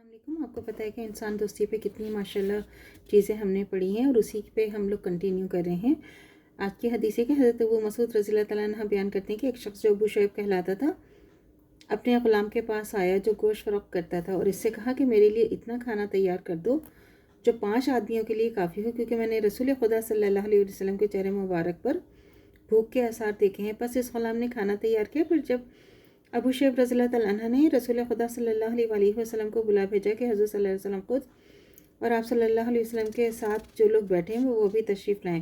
السلام علیکم۔ آپ کو پتہ ہے کہ انسان دوستی پہ کتنی ماشاءاللہ چیزیں ہم نے پڑھی ہیں اور اسی پہ ہم لوگ کنٹینیو کر رہے ہیں۔ آج کی حدیث ہے کہ حضرت ابو مسعود رضی اللہ تعالیٰ عنہ بیان کرتے ہیں کہ ایک شخص جو ابو شعیب کہلاتا تھا اپنے غلام کے پاس آیا جو گوشت فروخت کرتا تھا اور اس سے کہا کہ میرے لیے اتنا کھانا تیار کر دو جو 5 آدمیوں کے لیے کافی ہو، کیونکہ میں نے رسول خدا صلی اللہ علیہ وسلم کے چہرے مبارک پر بھوک کے آثار دیکھے ہیں۔ پس اس غلام نے کھانا تیار کیا۔ پھر جب ابو شعیب رضی اللہ تعالیٰ عنہ نے رسول خدا صلی اللہ علیہ وسلم کو بلا بھیجا کہ حضور صلی اللہ علیہ وسلم خود اور آپ صلی اللہ علیہ وسلم کے ساتھ جو لوگ بیٹھے ہیں وہ بھی تشریف لائیں۔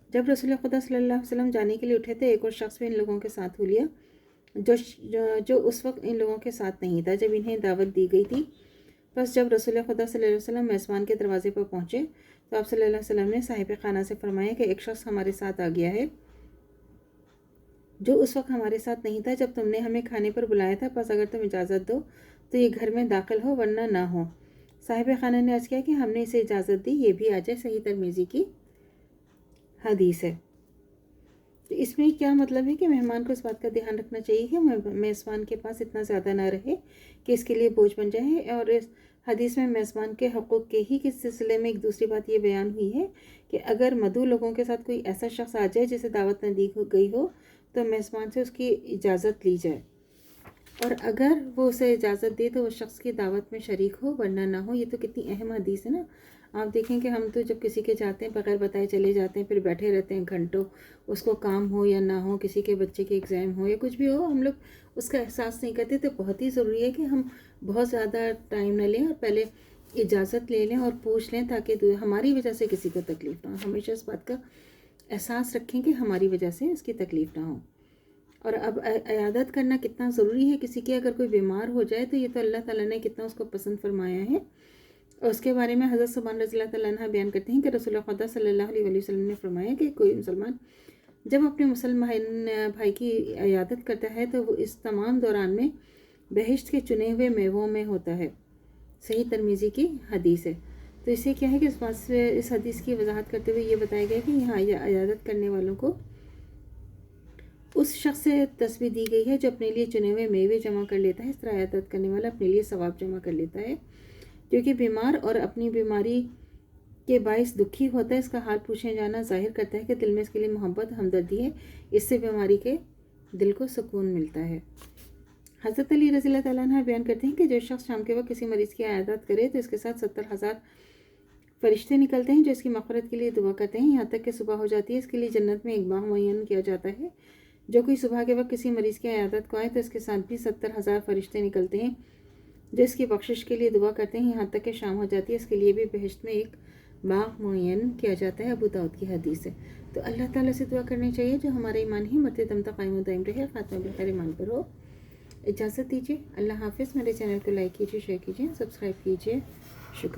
جب رسول خدا صلی اللہ علیہ وسلم جانے کے لیے اٹھے تھے، ایک اور شخص بھی ان لوگوں کے ساتھ ہو لیا جو اس وقت ان لوگوں کے ساتھ نہیں تھا جب انہیں دعوت دی گئی تھی۔ بس جب رسول خدا صلی اللہ علیہ وسلم میزبان کے دروازے پر پہنچے تو آپ صلی اللہ علیہ وسلم نے صاحب خانہ سے فرمایا کہ ایک شخص ہمارے ساتھ آ گیا ہے جو اس وقت ہمارے ساتھ نہیں تھا جب تم نے ہمیں کھانے پر بلایا تھا، پس اگر تم اجازت دو تو یہ گھر میں داخل ہو ورنہ نہ ہو۔ صاحب خانہ نے عرض کیا کہ ہم نے اسے اجازت دی، یہ بھی آ جائے۔ صحیح ترمذی کی حدیث ہے۔ تو اس میں کیا مطلب ہے کہ مہمان کو اس بات کا دھیان رکھنا چاہیے کہ میزبان کے پاس اتنا زیادہ نہ رہے کہ اس کے لیے بوجھ بن جائے۔ اور اس حدیث میں میزبان کے حقوق کے ہی کے سلسلے میں ایک دوسری بات یہ بیان ہوئی ہے کہ اگر مدعو لوگوں کے ساتھ کوئی ایسا شخص آ جائے جسے دعوت نہ دی گئی ہو تو میزبان سے اس کی اجازت لی جائے، اور اگر وہ اسے اجازت دے تو وہ شخص کی دعوت میں شریک ہو ورنہ نہ ہو۔ یہ تو کتنی اہم حدیث ہے نا۔ آپ دیکھیں کہ ہم تو جب کسی کے جاتے ہیں بغیر بتائے چلے جاتے ہیں، پھر بیٹھے رہتے ہیں گھنٹوں، اس کو کام ہو یا نہ ہو، کسی کے بچے کے ایگزام ہو یا کچھ بھی ہو، ہم لوگ اس کا احساس نہیں کرتے۔ تو بہت ہی ضروری ہے کہ ہم بہت زیادہ ٹائم نہ لیں اور پہلے اجازت لے لیں اور پوچھ لیں تاکہ ہماری وجہ سے کسی کو تکلیف نہ ہو۔ ہمیشہ اس بات کا احساس رکھیں کہ ہماری وجہ سے اس کی تکلیف نہ ہو۔ اور اب عیادت کرنا کتنا ضروری ہے کسی کی، اگر کوئی بیمار ہو جائے تو یہ تو اللہ تعالیٰ نے کتنا اس کو پسند فرمایا ہے۔ اور اس کے بارے میں حضرت ثوبان رضی اللہ تعالیٰ عنہ بیان کرتے ہیں کہ رسول خدا صلی اللہ علیہ وسلم نے فرمایا کہ کوئی مسلمان جب اپنے مسلمان بھائی کی عیادت کرتا ہے تو وہ اس تمام دوران میں بہشت کے چنے ہوئے میووں میں ہوتا ہے۔ صحیح ترمذی کی حدیث ہے۔ تو اس سے کیا ہے کہ اس حدیث کی وضاحت کرتے ہوئے یہ بتایا گیا کہ یہاں عیادت کرنے والوں کو اس شخص سے تسبیح دی گئی ہے جو اپنے لیے چنے ہوئے میوے جمع کر لیتا ہے۔ اس طرح عیادت کرنے والا اپنے لیے ثواب جمع کر لیتا ہے، کیونکہ بیمار اور اپنی بیماری کے باعث دکھی ہوتا ہے۔ اس کا حال پوچھنے جانا ظاہر کرتا ہے کہ دل میں اس کے لیے محبت ہمدردی ہے، اس سے بیماری کے دل کو سکون ملتا ہے۔ حضرت علی رضی اللہ تعالیٰ عنہ بیان کرتے ہیں کہ جو شخص شام کے وقت کسی مریض کی عیادت کرے تو اس کے ساتھ 70,000 فرشتے نکلتے ہیں جو اس کی مغفرت کے لیے دعا کرتے ہیں یہاں تک کہ صبح ہو جاتی ہے۔ اس کے لیے جنت میں ایک باغ معین کیا جاتا ہے۔ جو کوئی صبح کے وقت کسی مریض کی عیادت کو آئے تو اس کے ساتھ بھی 70,000 فرشتے نکلتے ہیں جو اس کی بخشش کے لیے دعا کرتے ہیں یہاں تک کہ شام ہو جاتی ہے۔ اس کے لیے بھی بہشت میں ایک باغ معین کیا جاتا ہے۔ ابو داؤد کی حدیث ہے۔ تو اللہ تعالیٰ سے دعا کرنی چاہیے جو ہمارا ایمان ہی مرتے دم تک قائم و دائم رہے، خاتمہ بالخیر ایمان پر ہو۔ اجازت دیجیے، اللہ حافظ۔ میرے چینل کو لائک کیجیے، شیئر کیجیے، سبسکرائب کیجیے۔ شکریہ۔